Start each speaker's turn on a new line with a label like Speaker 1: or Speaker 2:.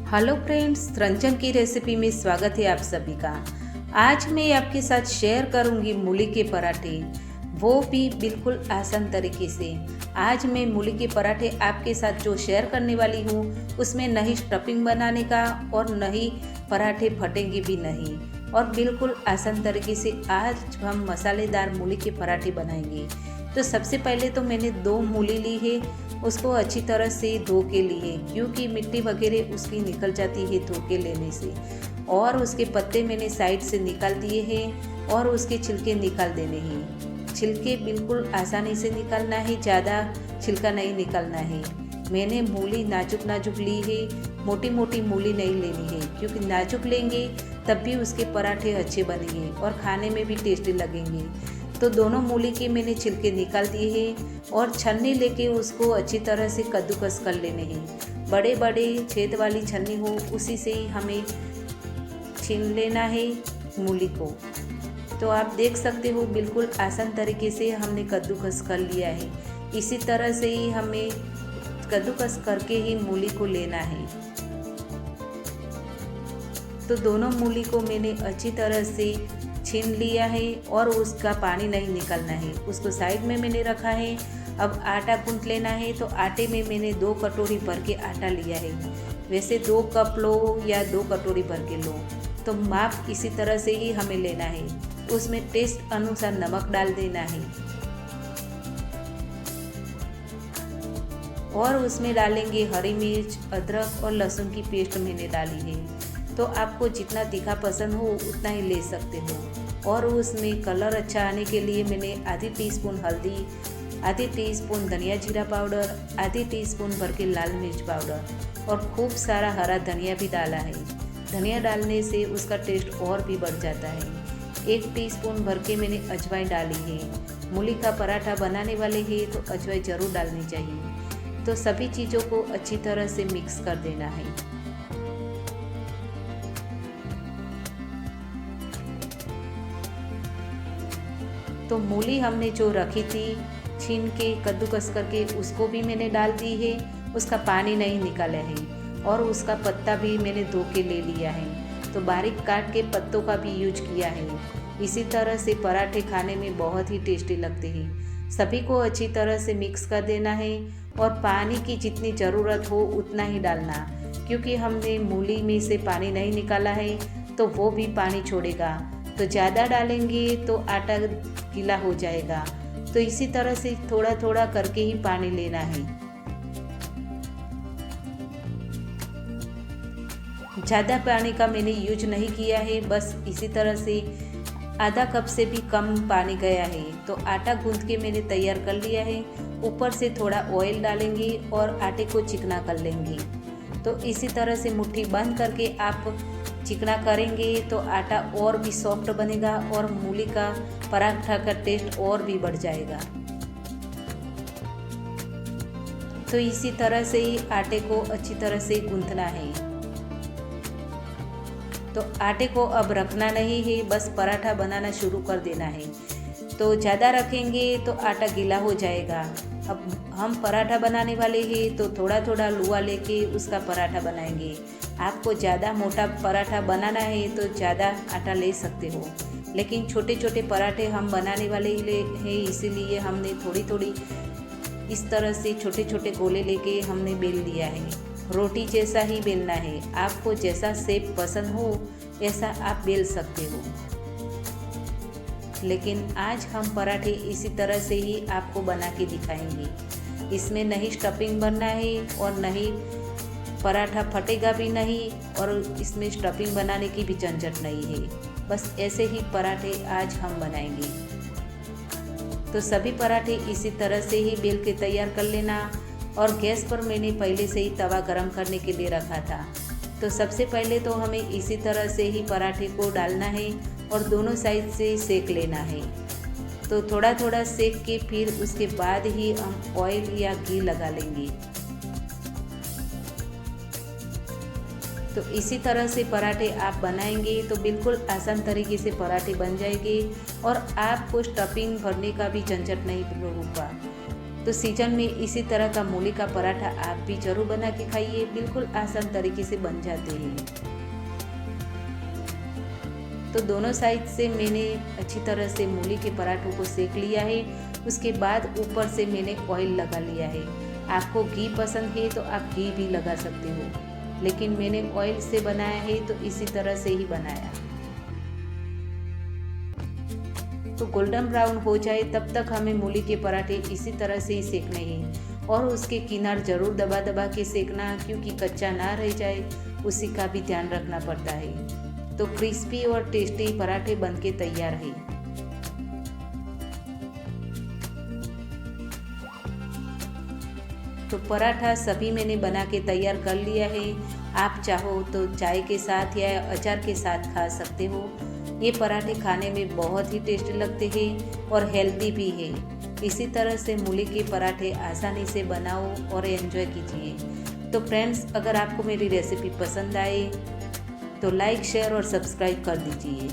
Speaker 1: Hello friends, Ranjan की recipe में स्वागत है आप सभी का। आज मैं आपके साथ शेयर करूंगी मूली के पराठे, वो भी बिल्कुल आसान तरीके से। आज मैं मूली के पराठे आपके साथ जो शेयर करने वाली हूँ उसमें नहीं स्टफिंग बनाने का और नहीं पराठे फटेंगे भी नहीं, और बिल्कुल आसान तरीके से आज हम मसालेदार मूली के पराठे बनाएंगे। तो सबसे पहले तो मैंने 2 मूली ली है, उसको अच्छी तरह से धो के लिए, क्योंकि मिट्टी वगैरह उसकी निकल जाती है धो के लेने से। और उसके पत्ते मैंने साइड से निकाल दिए हैं और उसके छिलके निकाल देने हैं। छिलके बिल्कुल आसानी से निकालना है, ज़्यादा छिलका नहीं निकालना है। मैंने मूली नाजुक नाजुक ली है, मोटी मोटी मूली नहीं लेनी है, क्योंकि नाजुक लेंगे तब भी उसके पराठे अच्छे बनेंगे और खाने में भी टेस्टी लगेंगे। तो दोनों मूली के मैंने छिलके निकाल दिए हैं और छन्नी लेके उसको अच्छी तरह से कद्दूकस कर लेने हैं। बड़े बड़े छेद वाली छन्नी हो उसी से ही हमें छीन लेना है मूली को। तो आप देख सकते हो बिल्कुल आसान तरीके से हमने कद्दूकस कर लिया है। इसी तरह से ही हमें कद्दूकस करके ही मूली को लेना है। तो दोनों मूली को मैंने अच्छी तरह से छीन लिया है और उसका पानी नहीं निकालना है। उसको साइड में मैंने रखा है। अब आटा गूंथ लेना है। तो आटे में मैंने 2 कटोरी भर के आटा लिया है। वैसे 2 कप लो या 2 कटोरी भर के लो, तो माप इसी तरह से ही हमें लेना है। उसमें टेस्ट अनुसार नमक डाल देना है और उसमें डालेंगे हरी मिर्च, अदरक और लहसुन की पेस्ट मैंने डाली है। तो आपको जितना तीखा पसंद हो उतना ही ले सकते हो। और उसमें कलर अच्छा आने के लिए मैंने आधी टीस्पून हल्दी, आधी टीस्पून धनिया जीरा पाउडर, आधी टीस्पून भर के लाल मिर्च पाउडर और खूब सारा हरा धनिया भी डाला है। धनिया डालने से उसका टेस्ट और भी बढ़ जाता है। 1 टीस्पून भर के मैंने अजवाइन डाली है। मूली का पराठा बनाने वाले हैं तो अजवाइन ज़रूर डालनी चाहिए। तो सभी चीज़ों को अच्छी तरह से मिक्स कर देना है। तो मूली हमने जो रखी थी छीन के कद्दूकस करके, उसको भी मैंने डाल दी है। उसका पानी नहीं निकाला है और उसका पत्ता भी मैंने धो के ले लिया है। तो बारीक काट के पत्तों का भी यूज किया है। इसी तरह से पराठे खाने में बहुत ही टेस्टी लगते हैं। सभी को अच्छी तरह से मिक्स कर देना है और पानी की जितनी ज़रूरत हो उतना ही डालना, क्योंकि हमने मूली में से पानी नहीं निकाला है तो वो भी पानी छोड़ेगा। तो ज़्यादा डालेंगे तो आटा गीला हो जाएगा। तो इसी तरह से थोड़ा थोड़ा करके ही पानी लेना है। ज़्यादा पानी का मैंने यूज नहीं किया है, बस इसी तरह से आधा कप से भी कम पानी गया है। तो आटा गूंथ के मैंने तैयार कर लिया है। ऊपर से थोड़ा ऑयल डालेंगे और आटे को चिकना कर लेंगे। तो इसी तरह से मुट्ठी बंद करके आप चिकना करेंगे तो आटा और भी सॉफ्ट बनेगा और मूली का पराठा का टेस्ट और भी बढ़ जाएगा। तो इसी तरह से ही आटे को अच्छी तरह से गूंथना है। तो आटे को अब रखना नहीं है, बस पराठा बनाना शुरू कर देना है। तो ज़्यादा रखेंगे तो आटा गीला हो जाएगा। अब हम पराठा बनाने वाले हैं तो थोड़ा थोड़ा लुआ लेके उसका पराठा बनाएंगे। आपको ज़्यादा मोटा पराठा बनाना है तो ज़्यादा आटा ले सकते हो, लेकिन छोटे छोटे पराठे हम बनाने वाले हैं, इसीलिए हमने थोड़ी थोड़ी इस तरह से छोटे छोटे गोले लेके हमने बेल लिया है। रोटी जैसा ही बेलना है। आपको जैसा शेप पसंद हो ऐसा आप बेल सकते हो, लेकिन आज हम पराठे इसी तरह से ही आपको बना के दिखाएंगे। इसमें नहीं स्टफिंग भरना है और नहीं पराठा फटेगा भी नहीं, और इसमें स्टफिंग बनाने की भी झंझट नहीं है। बस ऐसे ही पराठे आज हम बनाएंगे। तो सभी पराठे इसी तरह से ही बेल के तैयार कर लेना। और गैस पर मैंने पहले से ही तवा गरम करने के लिए रखा था। तो सबसे पहले तो हमें इसी तरह से ही पराठे को डालना है और दोनों साइड से सेक लेना है। तो थोड़ा थोड़ा सेक के फिर उसके बाद ही हम ऑयल या घी लगा लेंगे। तो इसी तरह से पराठे आप बनाएंगे तो बिल्कुल आसान तरीके से पराठे बन जाएंगे और आपको स्टफिंग भरने का भी झंझट नहीं होगा। तो सीजन में इसी तरह का मूली का पराठा आप भी जरूर बना के खाइए, बिल्कुल आसान तरीके से बन जाते हैं। तो दोनों साइड से मैंने अच्छी तरह से मूली के पराठों को सेक लिया है। उसके बाद ऊपर से मैंने ऑयल लगा लिया है। आपको घी पसंद है तो आप घी भी लगा सकते हो, लेकिन मैंने ऑयल से बनाया है तो इसी तरह से ही बनाया। तो गोल्डन ब्राउन हो जाए तब तक हमें मूली के पराठे इसी तरह से ही सेकने हैं और उसके किनार जरूर दबा दबा के सेकना, क्योंकि कच्चा ना रह जाए उसी का भी ध्यान रखना पड़ता है। तो क्रिस्पी और टेस्टी पराठे बनके तैयार है। तो पराठा सभी मैंने बना के तैयार कर लिया है। आप चाहो तो चाय के साथ या अचार के साथ खा सकते हो। ये पराठे खाने में बहुत ही टेस्टी लगते हैं और हेल्दी भी है। इसी तरह से मूली के पराठे आसानी से बनाओ और एंजॉय कीजिए। तो फ्रेंड्स, अगर आपको मेरी रेसिपी पसंद आए तो लाइक, शेयर और सब्सक्राइब कर दीजिए।